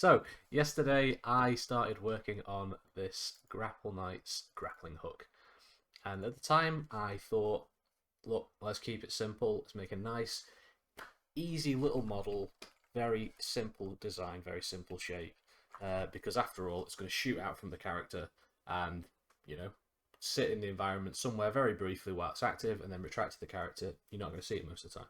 So, yesterday I started working on this Grapple Knights grappling hook. And at the time I thought, look, let's keep it simple. Let's make a nice, easy little model, very simple design, very simple shape. Because after all, it's going to shoot out from the character and, you know, sit in the environment somewhere very briefly while it's active and then retract to the character. You're not going to see it most of the time.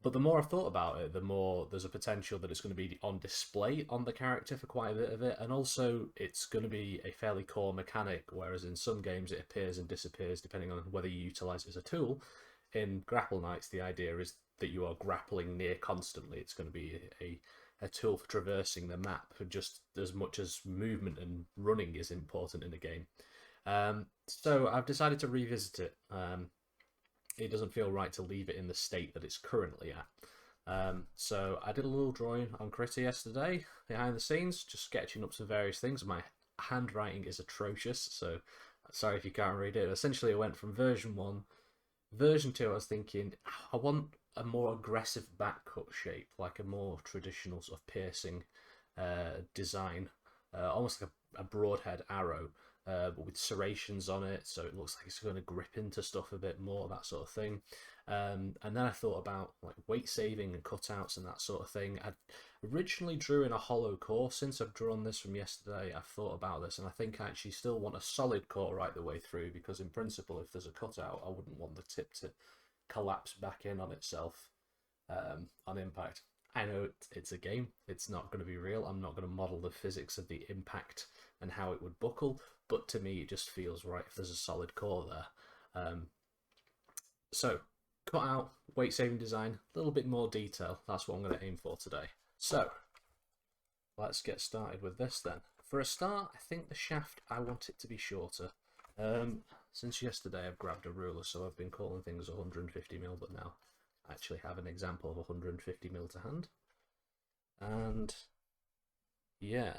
But the more I've thought about it, the more there's a potential that it's going to be on display on the character for quite a bit of it, and also it's going to be a fairly core mechanic, whereas in some games it appears and disappears depending on whether you utilize it as a tool. In Grapple Knights, the idea is that you are grappling near constantly. It's going to be a tool for traversing the map, just as much as movement and running is important in a game. So I've decided to revisit it. It doesn't feel right to leave it in the state that it's currently at. So I did a little drawing on Critter yesterday, behind the scenes, just sketching up some various things. My handwriting is atrocious, so sorry if you can't read it. Essentially, I went from version 1. Version 2, I was thinking, I want a more aggressive back cut shape, like a more traditional sort of piercing design, almost like a broadhead arrow, but with serrations on it, so it looks like it's going to grip into stuff a bit more, that sort of thing. And then I thought about like weight saving and cutouts and that sort of thing. I originally drew in a hollow core. Since I've drawn this from yesterday, I've thought about this, and I think I actually still want a solid core right the way through, because in principle, if there's a cutout, I wouldn't want the tip to collapse back in on itself on impact. I know it's a game, it's not going to be real. I'm not going to model the physics of the impact and how it would buckle, but to me it just feels right if there's a solid core there. So, cut out, weight saving design, a little bit more detail, that's what I'm going to aim for today. So, let's get started with this then. For a start, I think the shaft, I want it to be shorter. Since yesterday I've grabbed a ruler, so I've been calling things 150mm, but now I actually have an example of 150mm to hand. And yeah,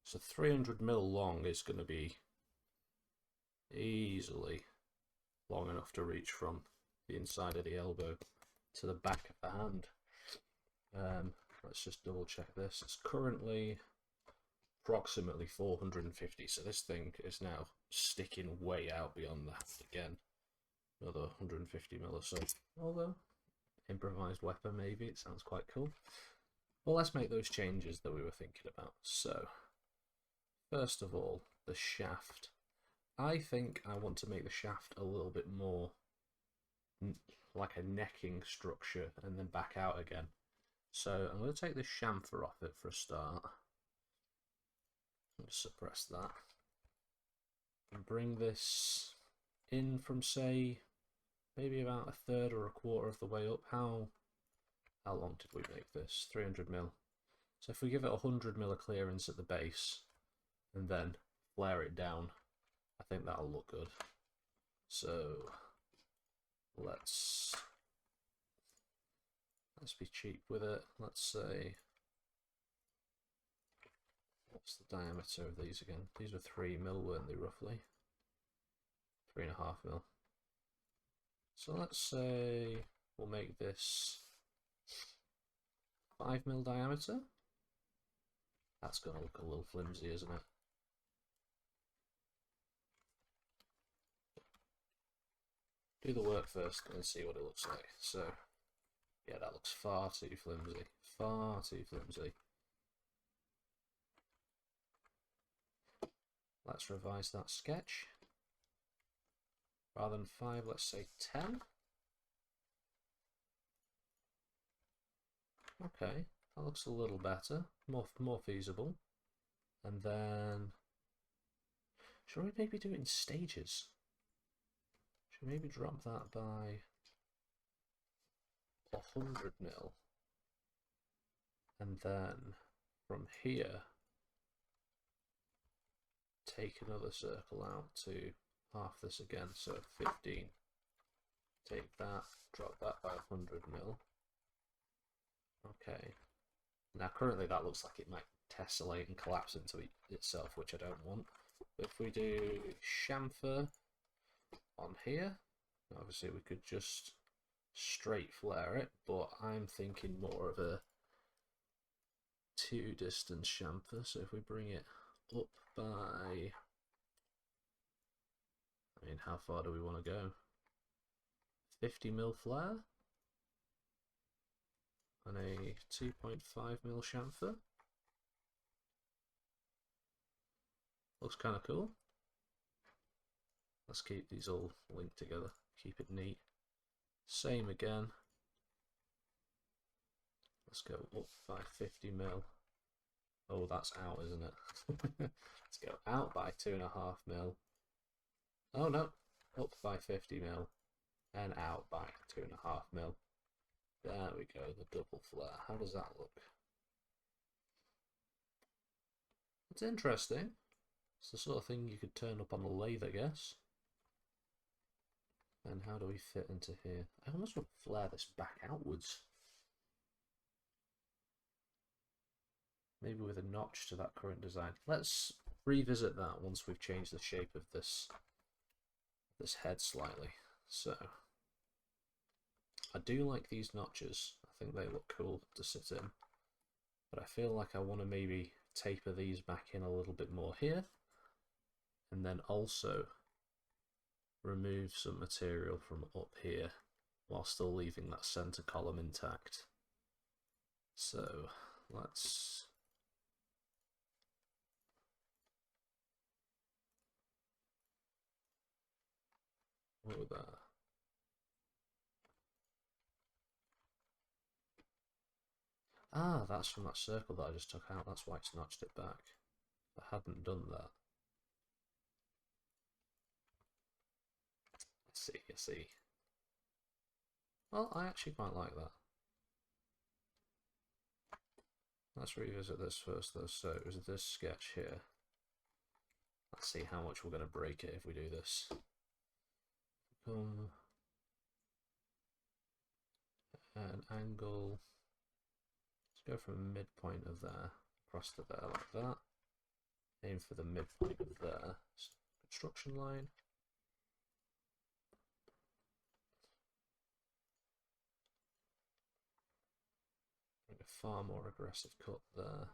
so 300mm long is going to be easily long enough to reach from the inside of the elbow to the back of the hand. Let's just double check this. It's currently approximately 450, so this thing is now sticking way out beyond the hand again. Another 150mm or so. Although, improvised weapon maybe, it sounds quite cool. Well, let's make those changes that we were thinking about. So, first of all, the shaft. I think I want to make the shaft a little bit more like a necking structure and then back out again. So I'm going to take the chamfer off it for a start. Let's suppress that. And bring this in from, say, maybe about a third or a quarter of the way up. How long did we make this? 300mm. So if we give it 100mm clearance at the base and then flare it down, I think that'll look good. So let's be cheap with it. Let's say, what's the diameter of these again? These were 3mm, weren't they, roughly? 3.5mm. So let's say we'll make this 5mm diameter. That's going to look a little flimsy, isn't it? Do the work first and see what it looks like. So, yeah, that looks far too flimsy. Far too flimsy. Let's revise that sketch. Rather than 5, let's say 10. Okay, that looks a little better, more feasible. And then, should we maybe do it in stages? Should we maybe drop that by 100mm? And then, from here, take another circle out to half this again, so 15. Take that, drop that by 100mm. Okay. Now currently that looks like it might tessellate and collapse into itself, which I don't want. But if we do chamfer on here, obviously we could just straight flare it, but I'm thinking more of a 2 distance chamfer, so if we bring it up by, I mean, how far do we want to go? 50mm flare and a 2.5mm chamfer. Looks kind of cool. Let's keep these all linked together, keep it neat. Same again. Let's go up by 50mm. Oh, that's out, isn't it? Let's go out by 2.5mm. Oh no, up by 50mm and out by 2.5mm. There we go, the double flare. How does that look? It's interesting. It's the sort of thing you could turn up on the lathe, I guess. And how do we fit into here? I almost want to flare this back outwards. Maybe with a notch to that current design. Let's revisit that once we've changed the shape of this head slightly. So I do like these notches. I think they look cool to sit in. But I feel like I want to maybe taper these back in a little bit more here. And then also remove some material from up here while still leaving that center column intact. So let's over there. Ah, that's from that circle that I just took out. That's why it's notched it back. I hadn't done that. I see. Well, I actually quite like that. Let's revisit this first though. So it was this sketch here. Let's see how much we're going to break it if we do this. An angle. Let's go from midpoint of there across to there like that. Aim for the midpoint of there. Construction line. Make a far more aggressive cut there.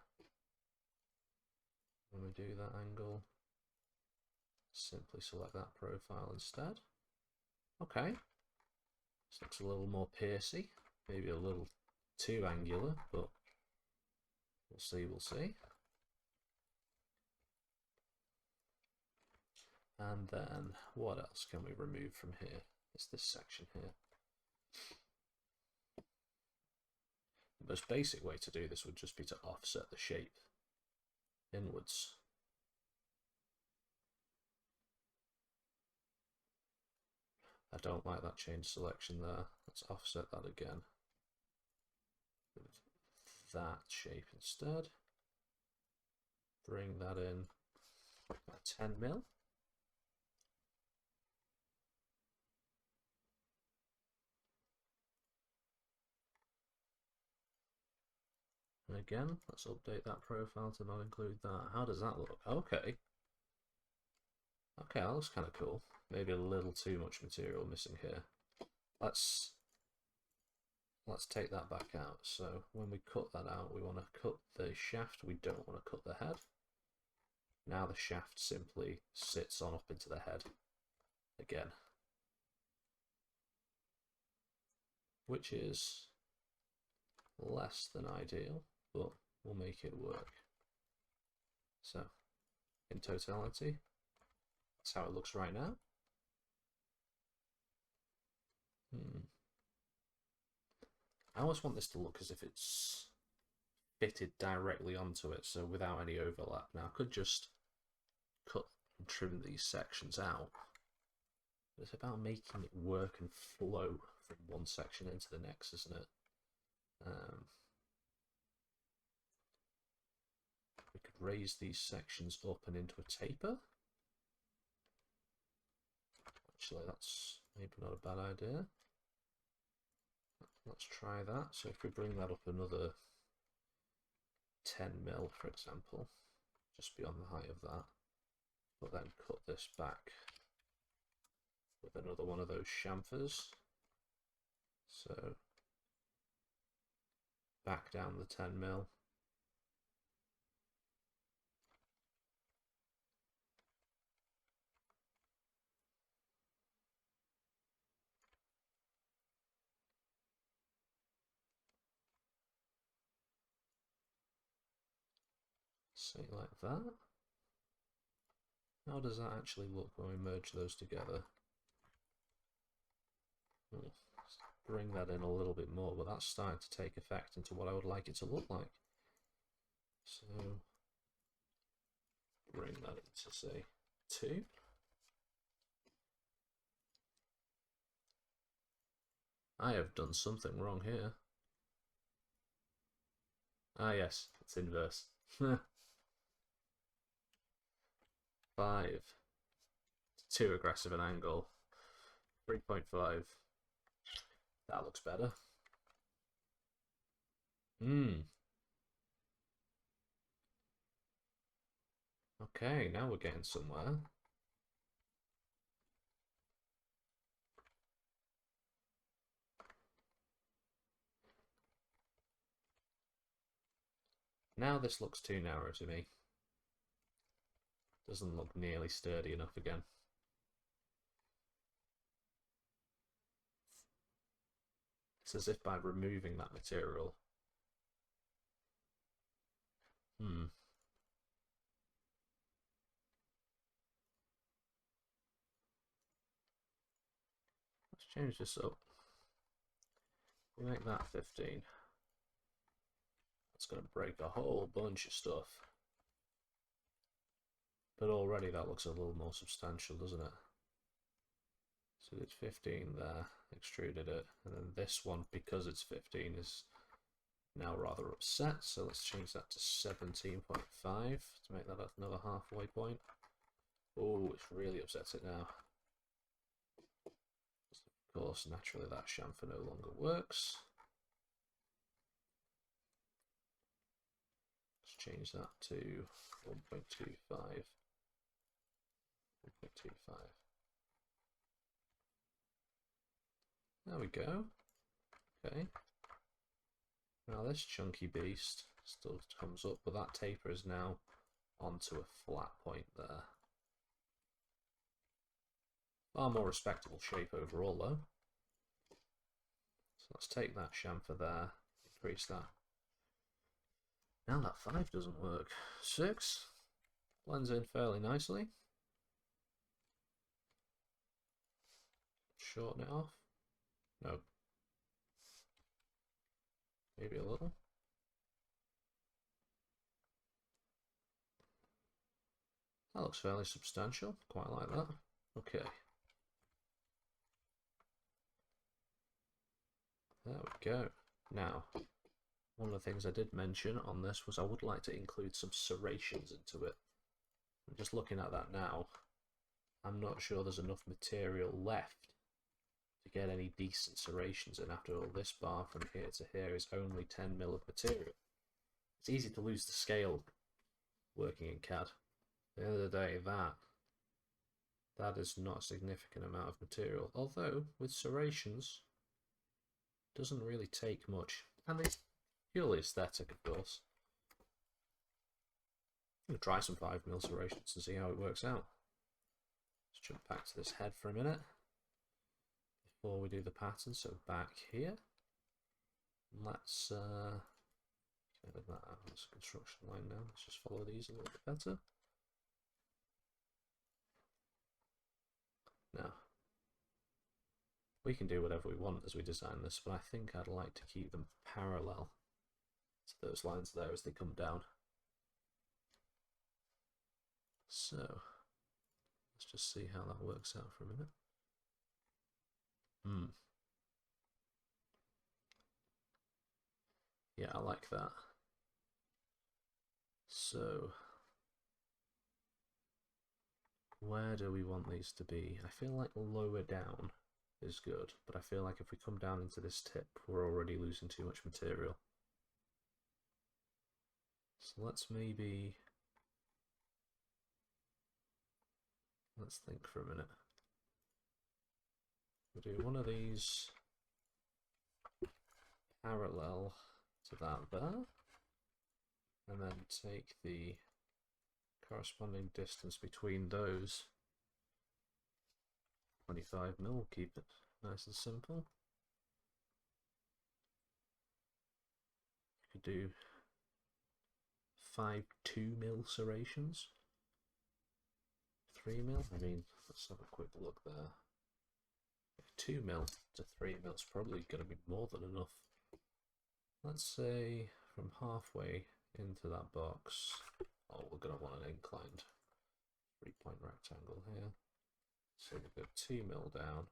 When we do that angle, simply select that profile instead. Okay. This looks a little more piercy, maybe a little too angular, but we'll see. And then what else can we remove from here? It's this section here. The most basic way to do this would just be to offset the shape inwards. I don't like that change selection there. Let's offset that again. With that shape instead. Bring that in at 10mm. And again, let's update that profile to not include that. How does that look? Okay. Okay, that looks kind of cool. Maybe a little too much material missing here. Let's take that back out. So when we cut that out, we want to cut the shaft. We don't want to cut the head. Now the shaft simply sits on up into the head again, which is less than ideal, but we'll make it work. So in totality, that's how it looks right now. I always want this to look as if it's fitted directly onto it, so without any overlap. Now I could just cut and trim these sections out, but it's about making it work and flow from one section into the next, isn't it? We could raise these sections up and into a taper. Actually, that's maybe not a bad idea. Let's try that. So if we bring that up another 10mm, for example, just beyond the height of that, we'll then cut this back with another one of those chamfers. So back down the 10mm, Say like that. How does that actually look when we merge those together? Let's bring that in a little bit more, but that's starting to take effect into what I would like it to look like. So bring that into, say, 2. I have done something wrong here. Ah yes, it's inverse. 5. Too aggressive an angle. 3.5. That looks better. Okay, now we're getting somewhere. Now this looks too narrow to me. Doesn't look nearly sturdy enough again. It's as if by removing that material. Let's change this up. We make that 15. That's going to break a whole bunch of stuff. But already that looks a little more substantial, doesn't it? So it's 15 there, extruded it, and then this one, because it's 15, is now rather upset, so let's change that to 17.5 to make that another halfway point. Oh, it's really upsets it now. Of course, naturally that chamfer no longer works. Let's change that to 1.25. 1.25. There we go. Okay. Now this chunky beast still comes up, but that taper is now onto a flat point there. Far more respectable shape overall though. So let's take that chamfer there, increase that. Now that 5 doesn't work. 6 blends in fairly nicely. Shorten it off. No. Maybe a little. That looks fairly substantial. Quite like that. Okay. There we go. Now, one of the things I did mention on this was I would like to include some serrations into it. I'm just looking at that now. I'm not sure there's enough material left to get any decent serrations in. After all, this bar from here to here is only 10 mil of material. It's easy to lose the scale working in CAD. At the end of the day, that is not a significant amount of material. Although, with serrations, it doesn't really take much. And it's purely aesthetic, of course. I'm going to try some 5mm serrations and see how it works out. Let's jump back to this head for a minute before we do the pattern. So back here, let's edit that out as a construction line now. Let's just follow these a little bit better. Now, we can do whatever we want as we design this, but I think I'd like to keep them parallel to those lines there as they come down. So, let's just see how that works out for a minute. Yeah, I like that. So, where do we want these to be? I feel like lower down is good, but I feel like if we come down into this tip, we're already losing too much material. So let's think for a minute. We'll do one of these parallel to that there, and then take the corresponding distance between those. 25mm, keep it nice and simple. You could do 5 2mm serrations. 3mm? I mean, let's have a quick look there. 2mm to 3mm is probably going to be more than enough. Let's say from halfway into that box, oh, we're going to want an inclined 3-point rectangle here. So we'll go 2mm down,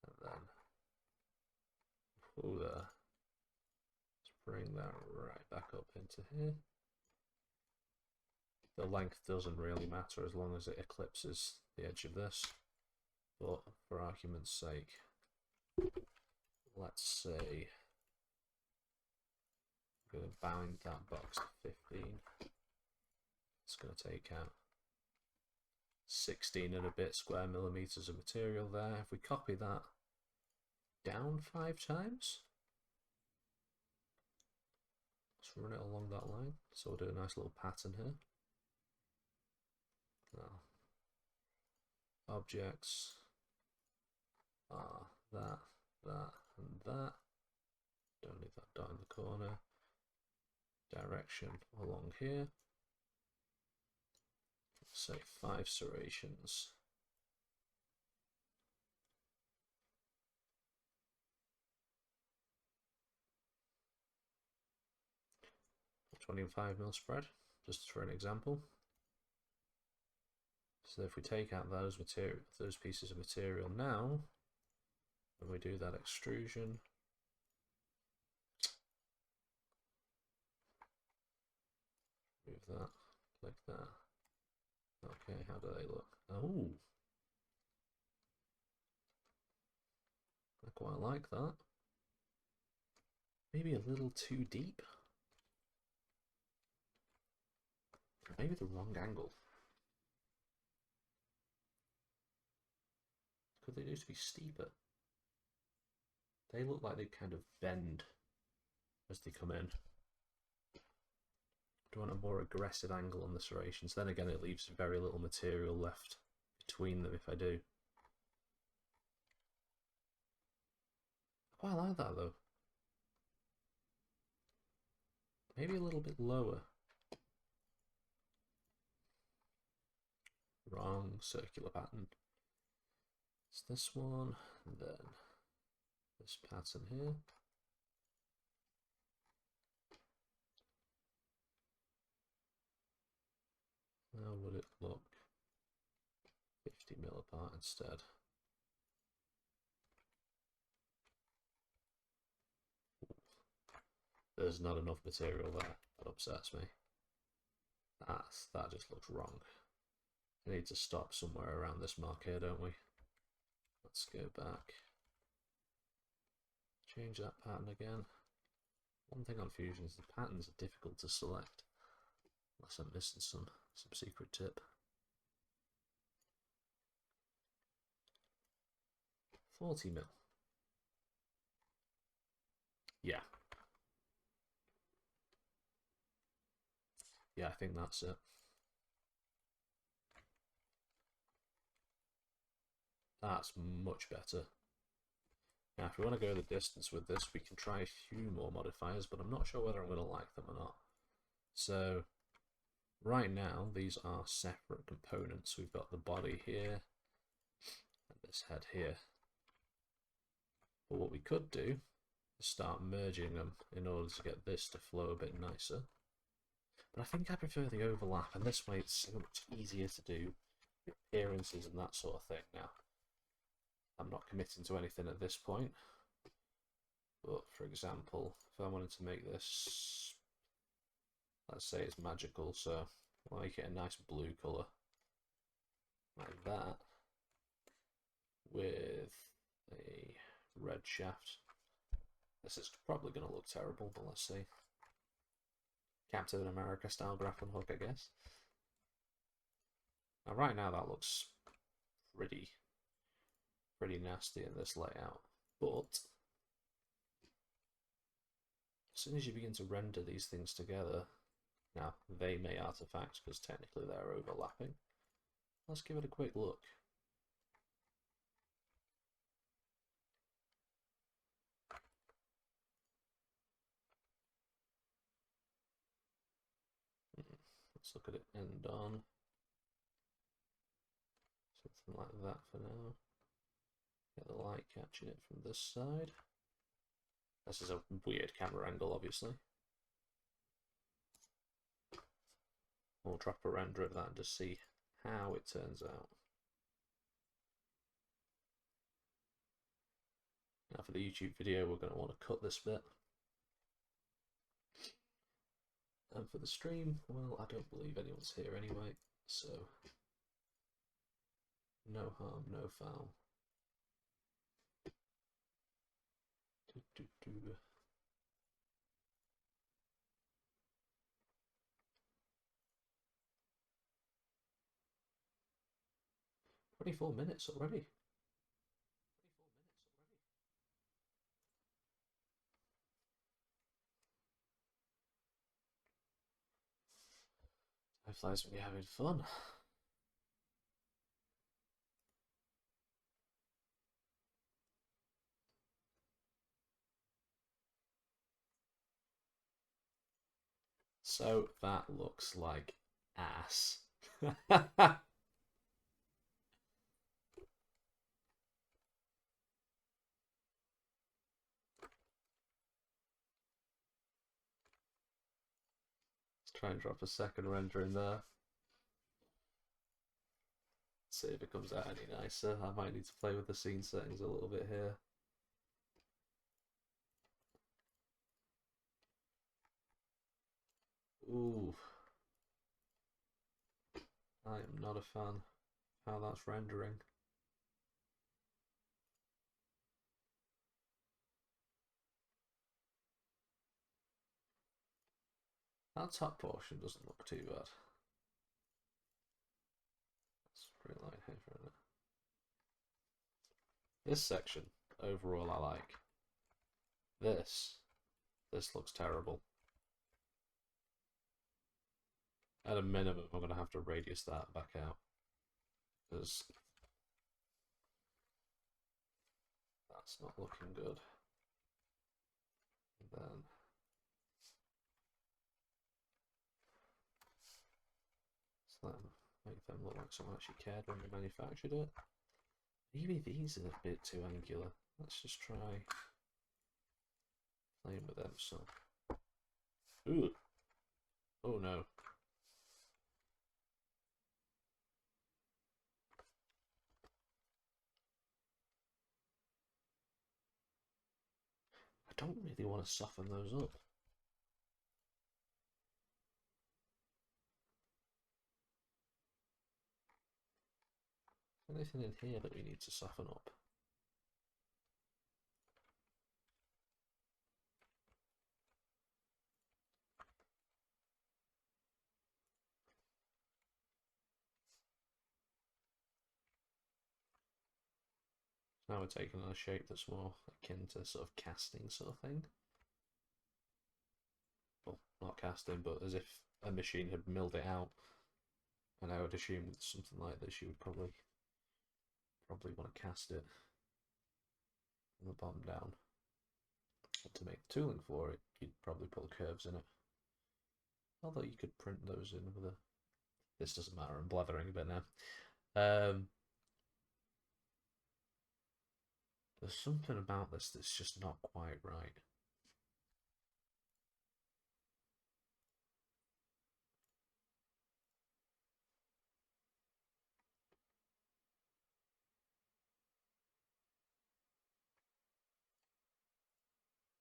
and then pull there. Let's bring that right back up into here. The length doesn't really matter as long as it eclipses the edge of this, but for argument's sake, let's say I'm going to bind that box to 15. It's going to take out 16 and a bit square millimeters of material there. If we copy that down 5 times, let's run it along that line. So we'll do a nice little pattern here. Now, objects are that, and that. Don't leave that dot in the corner. Direction along here. Let's say 5 serrations. 25mm spread, just for an example. So if we take out those pieces of material now, and we do that extrusion, move that, like that. Okay, how do they look? Oh, I quite like that. Maybe a little too deep. Maybe the wrong angle. Could they used to be steeper? They look like they kind of bend as they come in. Do you want a more aggressive angle on the serrations? Then again, it leaves very little material left between them if I do. I quite like that though. Maybe a little bit lower. Wrong circular pattern. It's this one, and then this pattern here. How would it look? 50mm apart instead. There's not enough material there. That upsets me. That just looks wrong. We need to stop somewhere around this mark here, don't we? Let's go back. Change that pattern again. One thing on Fusion is the patterns are difficult to select. Unless I'm missing some secret tip. 40mm. Yeah. Yeah, I think that's it. That's much better. Now, if we want to go the distance with this, we can try a few more modifiers, but I'm not sure whether I'm going to like them or not. So, right now, these are separate components. We've got the body here, and this head here. But what we could do is start merging them in order to get this to flow a bit nicer. But I think I prefer the overlap, and this way it's so much easier to do appearances and that sort of thing now. I'm not committing to anything at this point, but for example, if I wanted to make this, let's say it's magical, so I'll make it a nice blue colour, like that, with a red shaft. This is probably going to look terrible, but let's see. Captain America style grappling hook, I guess. Now right now that looks pretty nasty in this layout, but as soon as you begin to render these things together, now they may artifact because technically they're overlapping. Let's give it a quick look. Let's look at it end on. Something like that for now. Get the light catching it from this side. This is a weird camera angle, obviously. We'll drop a render of that and just see how it turns out. Now for the YouTube video, we're going to want to cut this bit. And for the stream, well, I don't believe anyone's here anyway, so no harm, no foul. 24 minutes already. Time flies when you're having fun. So that looks like ass. Try and drop a second render in there. See if it comes out any nicer. I might need to play with the scene settings a little bit here. Ooh. I am not a fan of how that's rendering. That top portion doesn't look too bad. It's pretty light here for a minute. This section, overall, I like. This looks terrible. At a minimum, I'm going to have to radius that back out. Because that's not looking good. And then make them look like someone actually cared when they manufactured it. Maybe these are a bit too angular. Let's just try playing with them some. Ooh. Oh no. I don't really want to soften those up. Anything in here that we need to soften up? Now we're taking on a shape that's more akin to sort of casting sort of thing. Well, not casting, but as if a machine had milled it out. And I would assume with something like this, you would probably want to cast it from the bottom down. And to make tooling for it, you'd probably put curves in it. Although you could print those in with a. This doesn't matter. I'm blathering a bit now. There's something about this that's just not quite right.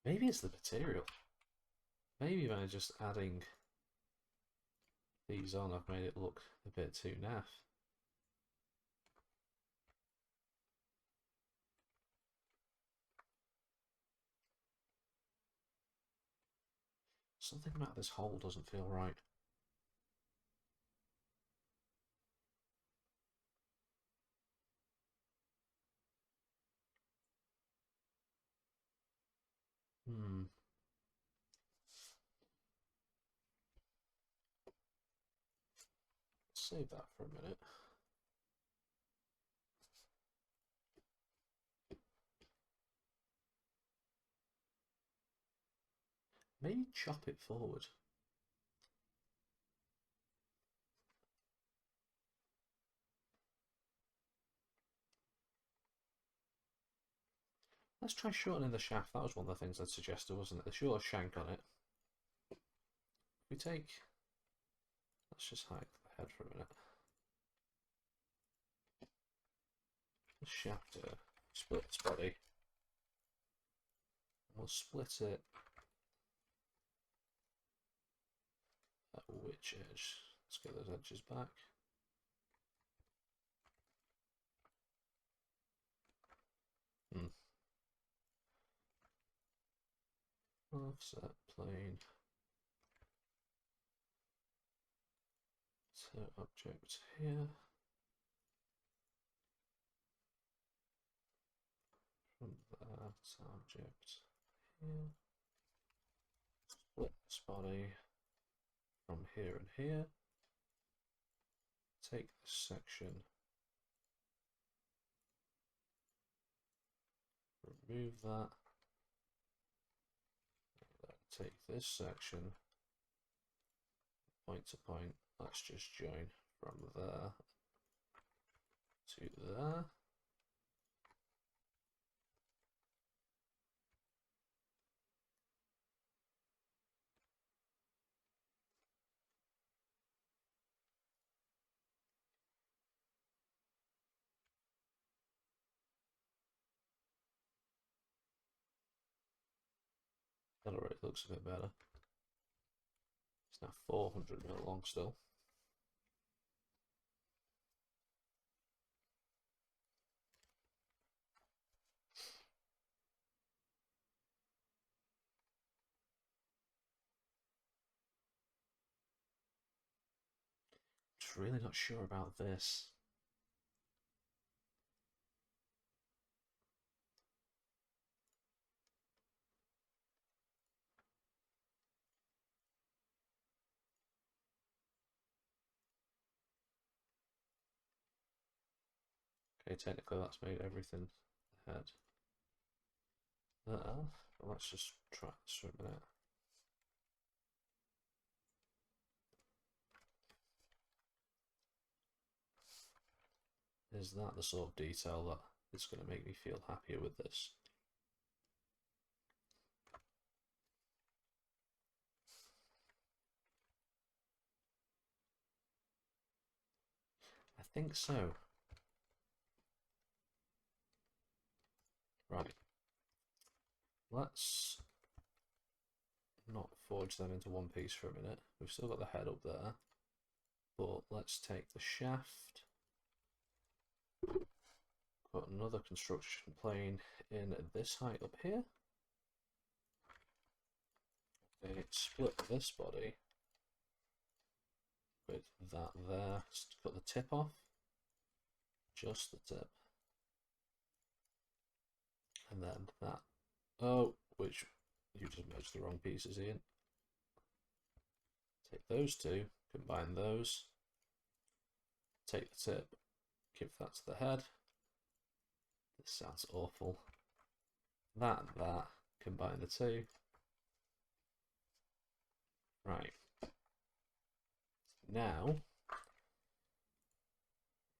Maybe it's the material. Maybe by just adding these on, I've made it look a bit too naff. Something about this hole doesn't feel right. Save that for a minute. Maybe chop it forward. Let's try shortening the shaft. That was one of the things I'd suggested, wasn't it? The shorter shank on it. We take... Let's just hike the head for a minute. The shaft here. Split its body. We'll split it at which edge? Let's get those edges back. Offset plane to object here. From that object here. Split this body from here and here. Take this section. Remove that. Take this section, point to point. Let's just join from there to there. That already looks a bit better. It's now 400mm long still. Just really not sure about this. Okay, technically that's made everything head. Let's just try this for a minute. Is that the sort of detail that is going to make me feel happier with this? I think so. Right. Let's not forge them into one piece for a minute. We've still got the head up there. But let's take the shaft. Put another construction plane in at this height up here. Okay, split this body with that there. Just cut the tip off. Just the tip. And then that. Oh, which you just merged the wrong pieces, Ian. Take those two, combine those. Take the tip, give that to the head. This sounds awful. That and that, combine the two. Right. Now,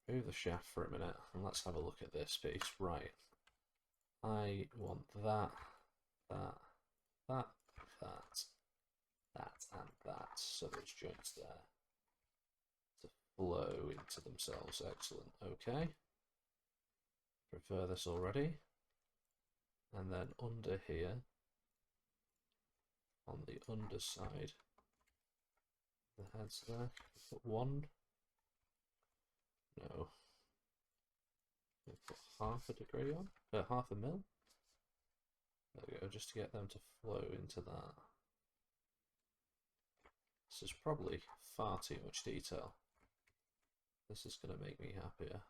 move the shaft for a minute and let's have a look at this piece. Right. I want that, that, that, and that. So those joints there to flow into themselves. Excellent. Okay. Prefer this already. And then under here, on the underside, the heads there. Put one. No. Put half a degree on. Half a mil. There we go, just to get them to flow into that. This is probably far too much detail. This is going to make me happier.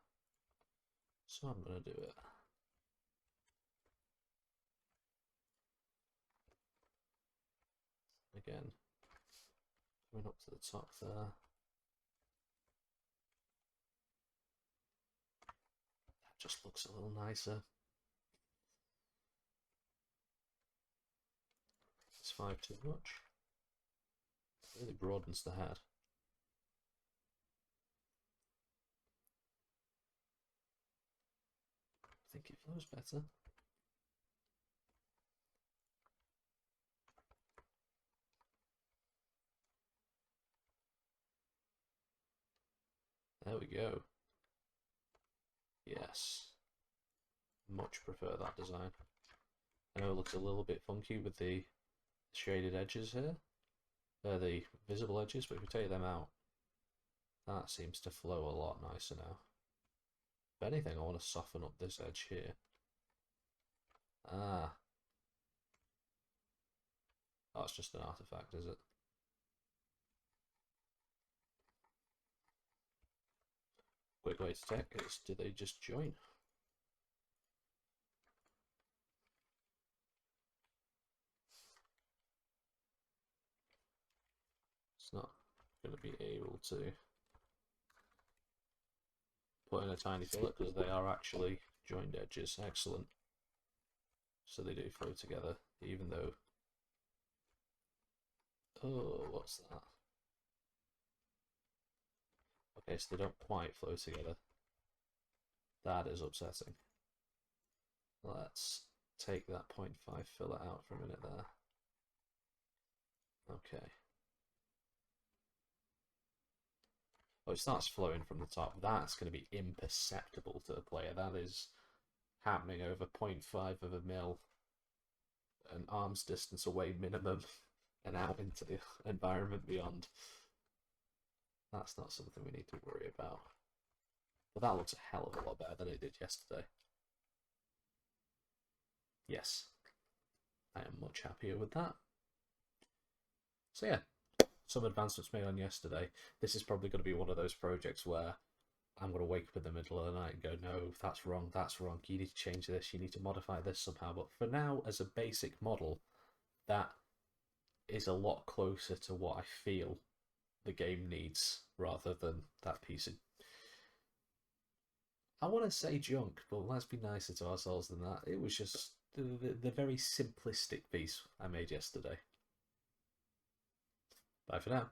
So I'm going to do it. Again, coming up to the top there. That just looks a little nicer. Is 5 too much? It really broadens the head. I think it flows better. There we go. Yes. Much prefer that design. I know it looks a little bit funky with the shaded edges here. They're the visible edges, but if you take them out, that seems to flow a lot nicer now. If anything, I want to soften up this edge here. Ah. Oh, it's just an artifact, is it? Quick way to check is, do they just join? It's not going to be able to put in a tiny fillet because they are actually joined edges. Excellent. So they do flow together, even though... Oh, what's that? Okay, so they don't quite flow together. That is upsetting. Let's take that 0.5 fillet out for a minute there. Okay. Oh, it starts flowing from the top. That's going to be imperceptible to the player. That is happening over 0.5 of a mil, an arm's distance away minimum, and out into the environment beyond. That's not something we need to worry about. But that looks a hell of a lot better than it did yesterday. Yes, I am much happier with that. So yeah, some advancements made on yesterday. This is probably going to be one of those projects where I'm going to wake up in the middle of the night and go, no, that's wrong, you need to change this, you need to modify this somehow. But for now, as a basic model, that is a lot closer to what I feel the game needs, rather than that piece of... I want to say junk, but let's be nicer to ourselves than that. It was just the very simplistic piece I made yesterday. Bye for now.